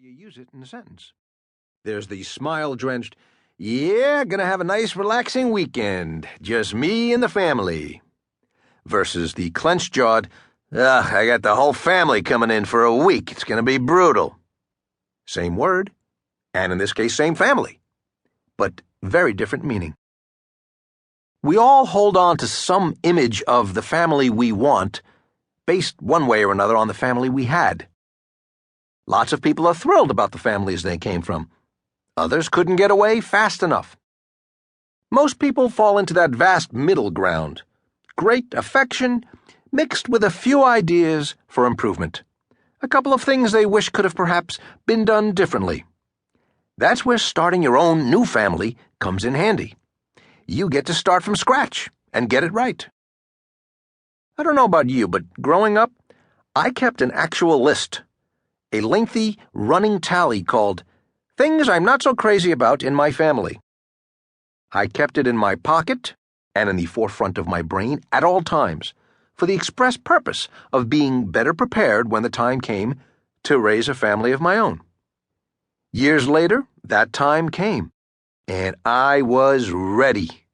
you use it in a sentence. There's the smile-drenched, "Yeah, gonna have a nice relaxing weekend, just me and the family," versus the clenched-jawed, "Ugh, I got the whole family coming in for a week, it's gonna be brutal." Same word, and in this case, same family, but very different meaning. We all hold on to some image of the family we want, based one way or another on the family we had. Lots of people are thrilled about the families they came from. Others couldn't get away fast enough. Most people fall into that vast middle ground. Great affection, mixed with a few ideas for improvement. A couple of things they wish could have perhaps been done differently. That's where starting your own new family comes in handy. You get to start from scratch and get it right. I don't know about you, but growing up, I kept an actual list. A lengthy, running tally called Things I'm Not So Crazy About in My Family. I kept it in my pocket and in the forefront of my brain at all times, for the express purpose of being better prepared when the time came to raise a family of my own. Years later, that time came, and I was ready.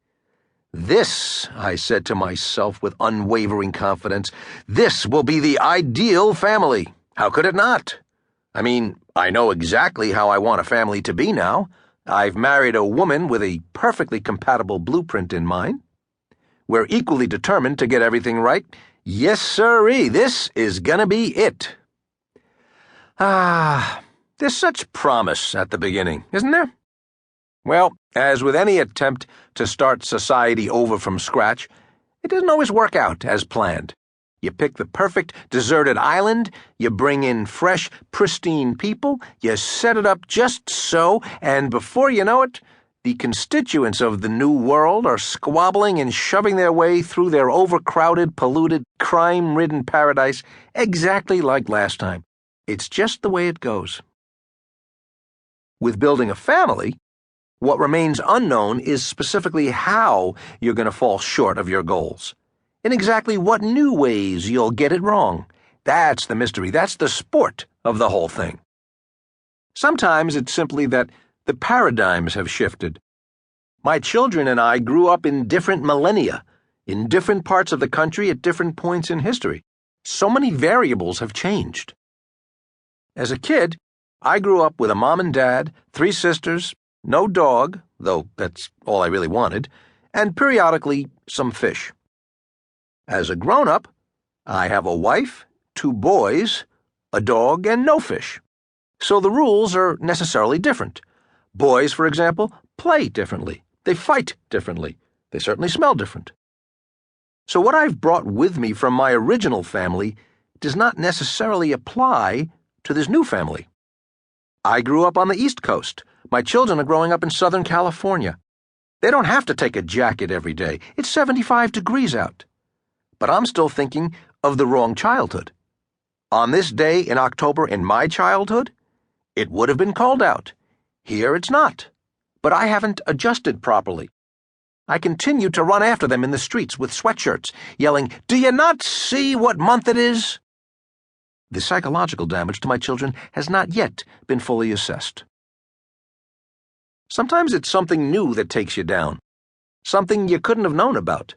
This, I said to myself with unwavering confidence, this will be the ideal family. How could it not? I mean, I know exactly how I want a family to be now. I've married a woman with a perfectly compatible blueprint in mind. We're equally determined to get everything right. Yes, sirree, this is gonna be it. There's such promise at the beginning, isn't there? Well, as with any attempt to start society over from scratch, it doesn't always work out as planned. You pick the perfect deserted island, you bring in fresh, pristine people, you set it up just so, and before you know it, the constituents of the new world are squabbling and shoving their way through their overcrowded, polluted, crime-ridden paradise exactly like last time. It's just the way it goes. With building a family, what remains unknown is specifically how you're going to fall short of your goals. In exactly what new ways you'll get it wrong. That's the mystery. That's the sport of the whole thing. Sometimes it's simply that the paradigms have shifted. My children and I grew up in different millennia, in different parts of the country at different points in history. So many variables have changed. As a kid, I grew up with a mom and dad, 3 sisters, no dog, though that's all I really wanted, and periodically some fish. As a grown-up, I have a wife, 2 boys, a dog, and no fish. So the rules are necessarily different. Boys, for example, play differently. They fight differently. They certainly smell different. So what I've brought with me from my original family does not necessarily apply to this new family. I grew up on the East Coast. My children are growing up in Southern California. They don't have to take a jacket every day. It's 75 degrees out. But I'm still thinking of the wrong childhood. On this day in October in my childhood, it would have been cold out. Here it's not. But I haven't adjusted properly. I continue to run after them in the streets with sweatshirts, yelling, "Do you not see what month it is?" The psychological damage to my children has not yet been fully assessed. Sometimes it's something new that takes you down, something you couldn't have known about.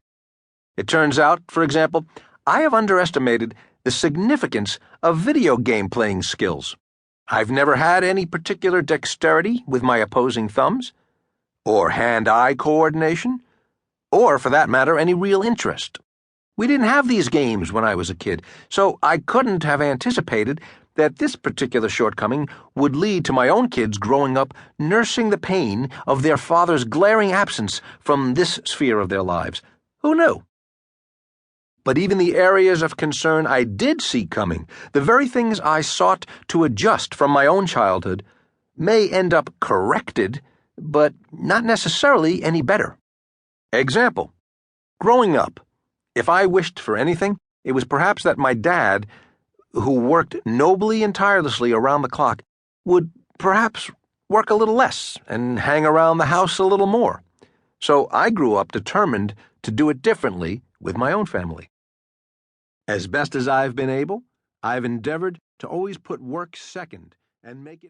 It turns out, for example, I have underestimated the significance of video game playing skills. I've never had any particular dexterity with my opposing thumbs, or hand-eye coordination, or, for that matter, any real interest. We didn't have these games when I was a kid, so I couldn't have anticipated that this particular shortcoming would lead to my own kids growing up nursing the pain of their father's glaring absence from this sphere of their lives. Who knew? But even the areas of concern I did see coming, the very things I sought to adjust from my own childhood, may end up corrected, but not necessarily any better. Example: growing up, if I wished for anything, it was perhaps that my dad, who worked nobly and tirelessly around the clock, would perhaps work a little less and hang around the house a little more. So I grew up determined to do it differently with my own family. As best as I've been able, I've endeavored to always put work second and make it